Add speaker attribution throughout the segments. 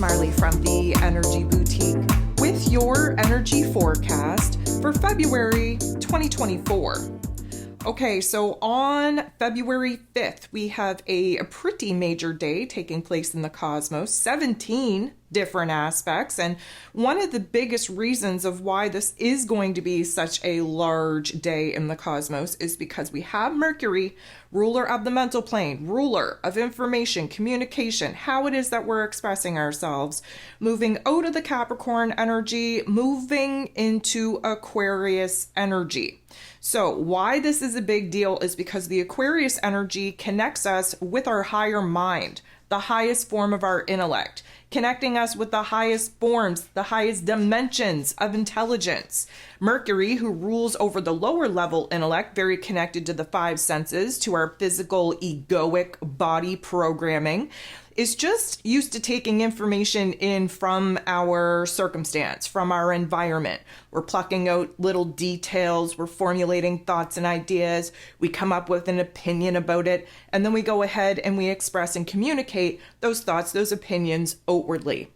Speaker 1: Marley from the Energy Boutique with your energy forecast for February 2024. Okay, so on February 5th, we have a pretty major day taking place in the cosmos, 17 different aspects. And one of the biggest reasons of why this is going to be such a large day in the cosmos is because we have Mercury, ruler of the mental plane, ruler of information, communication, how it is that we're expressing ourselves, moving out of the Capricorn energy, moving into Aquarius energy. So why this is a big deal is because the Aquarius energy connects us with our higher mind, the highest form of our intellect, connecting us with the highest forms, the highest dimensions of intelligence. Mercury, who rules over the lower level intellect, very connected to the five senses, to our physical egoic body programming, is just used to taking information in from our circumstance, from our environment. We're plucking out little details, we're formulating thoughts and ideas, we come up with an opinion about it, and then we go ahead and we express and communicate those thoughts, those opinions outwardly.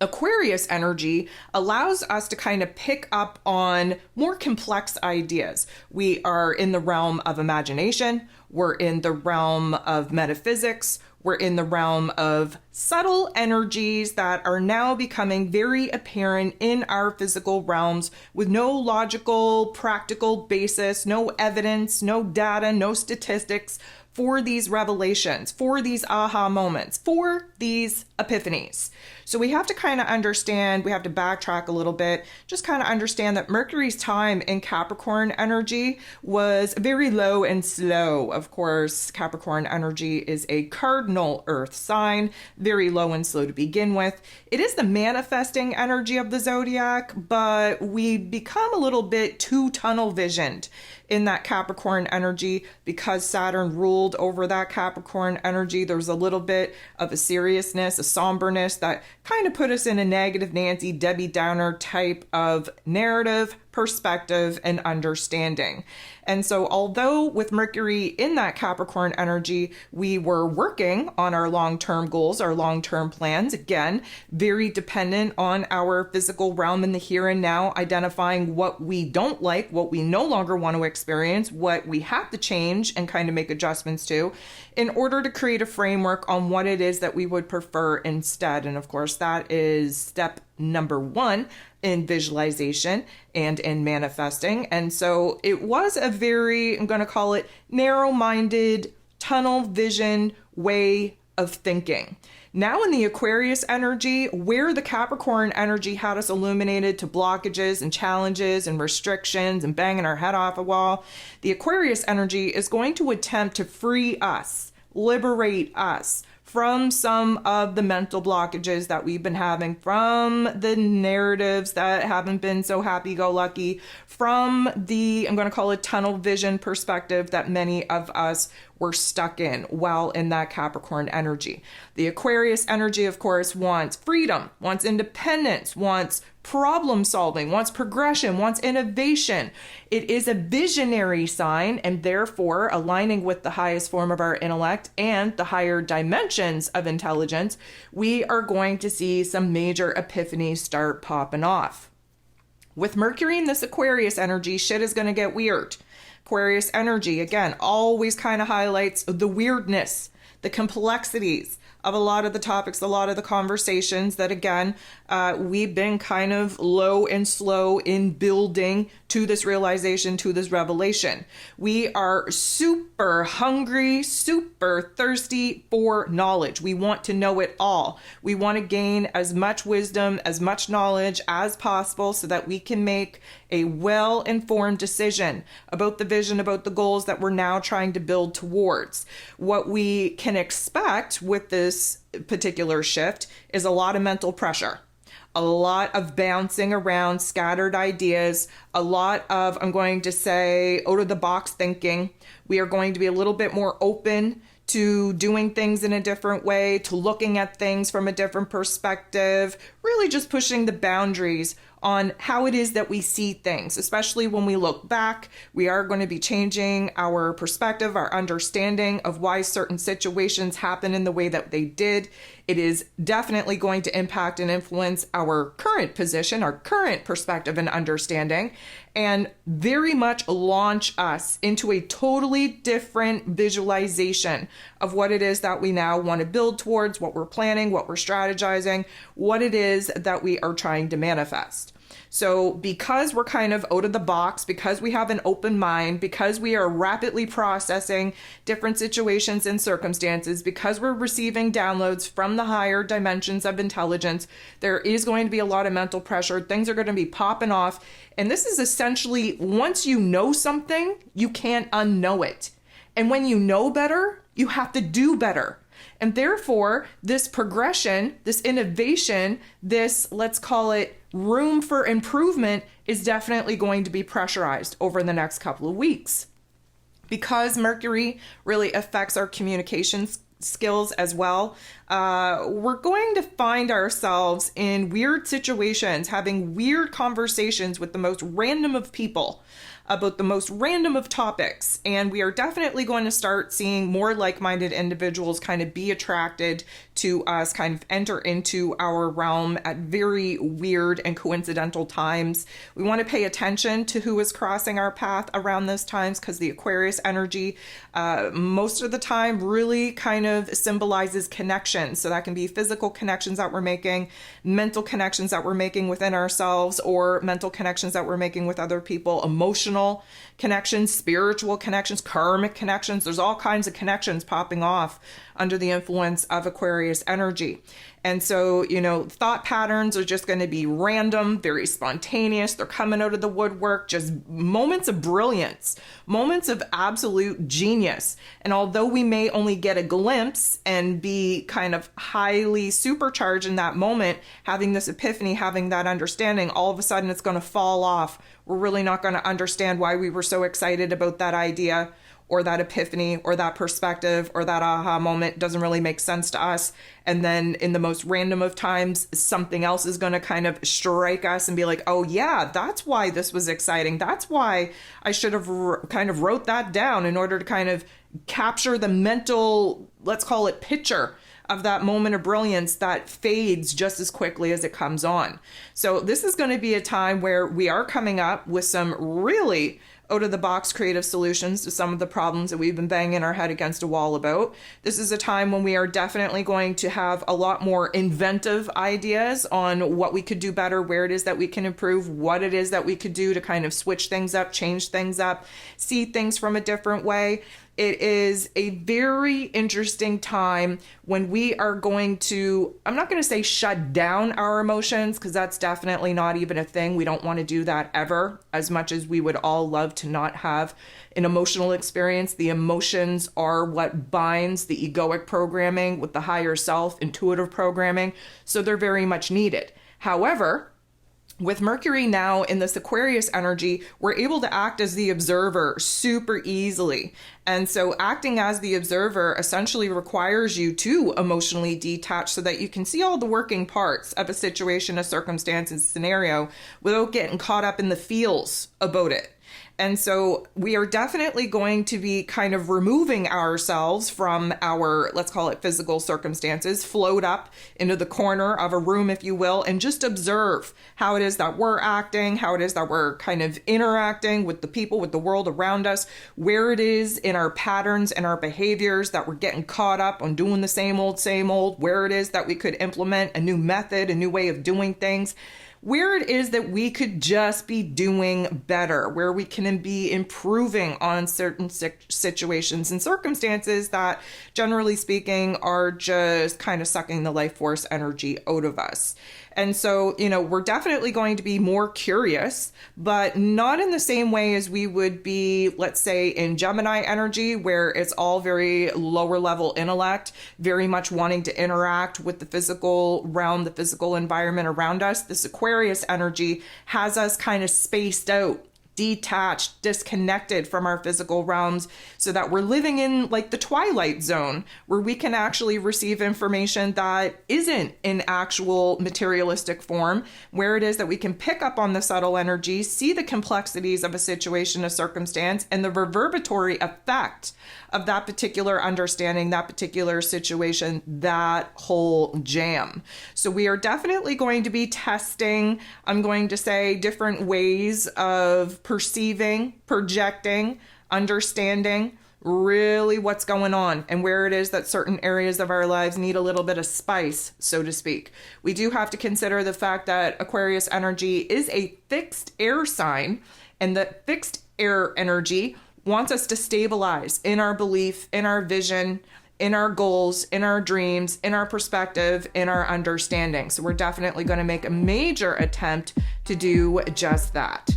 Speaker 1: Aquarius energy allows us to kind of pick up on more complex ideas. We are in the realm of imagination, we're in the realm of metaphysics, we're in the realm of subtle energies that are now becoming very apparent in our physical realms with no logical, practical basis, no evidence, no data, no statistics for these revelations, for these aha moments, for these epiphanies. So we have to kind of understand, we have to backtrack a little bit, just kind of understand that Mercury's time in Capricorn energy was very low and slow. Of course, Capricorn energy is a cardinal earth sign, very low and slow to begin with. It is the manifesting energy of the zodiac, but we become a little bit too tunnel visioned in that Capricorn energy because Saturn ruled over that Capricorn energy. There was a little bit of a seriousness, a somberness that kind of put us in a negative Nancy, Debbie Downer type of narrative, perspective, and understanding. And so although with Mercury in that Capricorn energy, we were working on our long-term goals, our long-term plans, again, very dependent on our physical realm in the here and now, identifying what we don't like, what we no longer want to experience, what we have to change and kind of make adjustments to in order to create a framework on what it is that we would prefer instead. And of course, that is step number one in visualization and in manifesting. And so it was a very, I'm going to call it narrow-minded, tunnel vision way of thinking. Now in the Aquarius energy, where the Capricorn energy had us illuminated to blockages and challenges and restrictions and banging our head off a wall, the Aquarius energy is going to attempt to free us, liberate us from some of the mental blockages that we've been having, from the narratives that haven't been so happy-go-lucky, from the, I'm going to call it tunnel vision perspective that many of us were stuck in while in that Capricorn energy. The Aquarius energy, of course, wants freedom, wants independence, wants problem solving, wants progression, wants innovation. It is a visionary sign, and therefore aligning with the highest form of our intellect and the higher dimensions of intelligence, we are going to see some major epiphanies start popping off. With Mercury in this Aquarius energy, shit is going to get weird. Aquarius energy, again, always kind of highlights the weirdness, the complexities of a lot of the topics, a lot of the conversations that, again, we've been kind of low and slow in building to this realization, to this revelation. We are super hungry, super thirsty for knowledge. We want to know it all. We want to gain as much wisdom, as much knowledge as possible so that we can make a well-informed decision about the vision, about the goals that we're now trying to build towards. What we can expect with this particular shift is a lot of mental pressure, a lot of bouncing around scattered ideas, a lot of, I'm going to say, out of the box thinking. We are going to be a little bit more open to doing things in a different way, to looking at things from a different perspective, really just pushing the boundaries on how it is that we see things, especially when we look back. We are going to be changing our perspective, our understanding of why certain situations happen in the way that they did. It is definitely going to impact and influence our current position, our current perspective and understanding, and very much launch us into a totally different visualization of what it is that we now want to build towards, what we're planning, what we're strategizing, what it is that we are trying to manifest. So because we're kind of out of the box, because we have an open mind, because we are rapidly processing different situations and circumstances, because we're receiving downloads from the higher dimensions of intelligence, there is going to be a lot of mental pressure. Things are going to be popping off. And this is essentially, once you know something, you can't unknow it. And when you know better, you have to do better. And therefore, this progression, this innovation, this, let's call it room for improvement, is definitely going to be pressurized over the next couple of weeks. Because Mercury really affects our communications skills as well, we're going to find ourselves in weird situations, having weird conversations with the most random of people about the most random of topics. And we are definitely going to start seeing more like-minded individuals kind of be attracted to us, kind of enter into our realm at very weird and coincidental times. We want to pay attention to who is crossing our path around those times, because the Aquarius energy, most of the time, really kind of symbolizes connections. So that can be physical connections that we're making, mental connections that we're making within ourselves, or mental connections that we're making with other people, emotional connections, spiritual connections, karmic connections. There's all kinds of connections popping off under the influence of Aquarius energy. And so, thought patterns are just going to be random, very spontaneous. They're coming out of the woodwork, just moments of brilliance, moments of absolute genius. And although we may only get a glimpse and be kind of highly supercharged in that moment, having this epiphany, having that understanding, all of a sudden it's going to fall off. We're really not going to understand why we were so excited about that idea, or that epiphany, or that perspective, or that aha moment. Doesn't really make sense to us. And then in the most random of times, something else is going to kind of strike us and be like, oh yeah, that's why this was exciting. That's why I should have kind of wrote that down in order to kind of capture the mental, let's call it, picture of that moment of brilliance that fades just as quickly as it comes on. So this is going to be a time where we are coming up with some really out-of-the-box creative solutions to some of the problems that we've been banging our head against a wall about. This is a time when we are definitely going to have a lot more inventive ideas on what we could do better, where it is that we can improve, what it is that we could do to kind of switch things up, change things up, see things from a different way. It is a very interesting time when we are going to, I'm not going to say shut down our emotions, because that's definitely not even a thing. We don't want to do that ever, as much as we would all love to not have an emotional experience. The emotions are what binds the egoic programming with the higher self, intuitive programming. So they're very much needed. However, with Mercury now in this Aquarius energy, we're able to act as the observer super easily. And so acting as the observer essentially requires you to emotionally detach so that you can see all the working parts of a situation, a circumstance, and scenario without getting caught up in the feels about it. And so we are definitely going to be kind of removing ourselves from our, let's call it, physical circumstances, float up into the corner of a room, if you will, and just observe how it is that we're acting, how it is that we're kind of interacting with the people, with the world around us, where it is in our patterns and our behaviors that we're getting caught up on doing the same old, where it is that we could implement a new method, a new way of doing things, where it is that we could just be doing better, where we can be improving on certain situations and circumstances that, generally speaking, are just kind of sucking the life force energy out of us. And so, we're definitely going to be more curious, but not in the same way as we would be, let's say, in Gemini energy, where it's all very lower level intellect, very much wanting to interact with the physical realm, the physical environment around us. This Aquarius energy has us kind of spaced out detached, disconnected from our physical realms, so that we're living in like the twilight zone where we can actually receive information that isn't in actual materialistic form, where it is that we can pick up on the subtle energies, see the complexities of a situation, a circumstance, and the reverberatory effect of that particular understanding, that particular situation, that whole jam. So we are definitely going to be testing, I'm going to say, different ways of perceiving, projecting, understanding really what's going on and where it is that certain areas of our lives need a little bit of spice, so to speak. We do have to consider the fact that Aquarius energy is a fixed air sign, and that fixed air energy wants us to stabilize in our belief, in our vision, in our goals, in our dreams, in our perspective, in our understanding. So we're definitely going to make a major attempt to do just that.